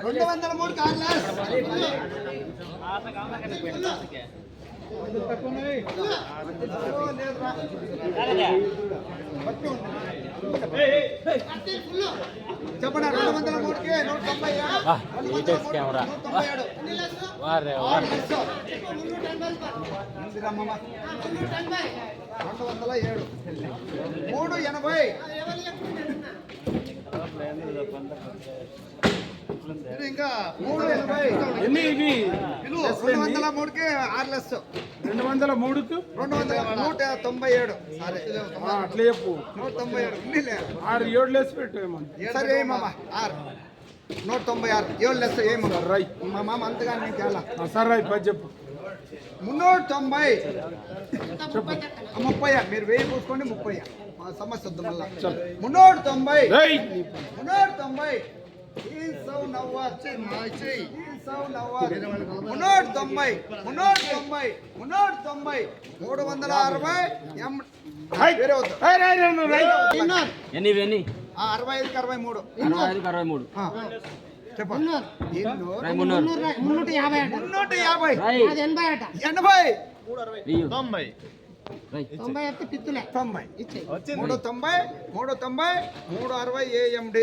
203 కార్లెస్ చెప్పండి 203కి 197 కెమెరా 380 ఇంకా 380 ఎన్ని ఇవి 203కి 6 లెస్ 203కు 197 సరే అట్లా చెప్పు 197 6 7 లెస్ పెట్టేమని సరే మామ 196 7 లెస్ ఏమో రై మా మామ అంతగా నేను చాలా సరే రై పది చెప్పు 390 30 మీరు 1000 పూసుకోండి 30 సమస్య వద్దు మళ్ళా 390 రై 390 ఎన్ని ఇవన్నీ 65కి 63 చెప్పండి 350 AMD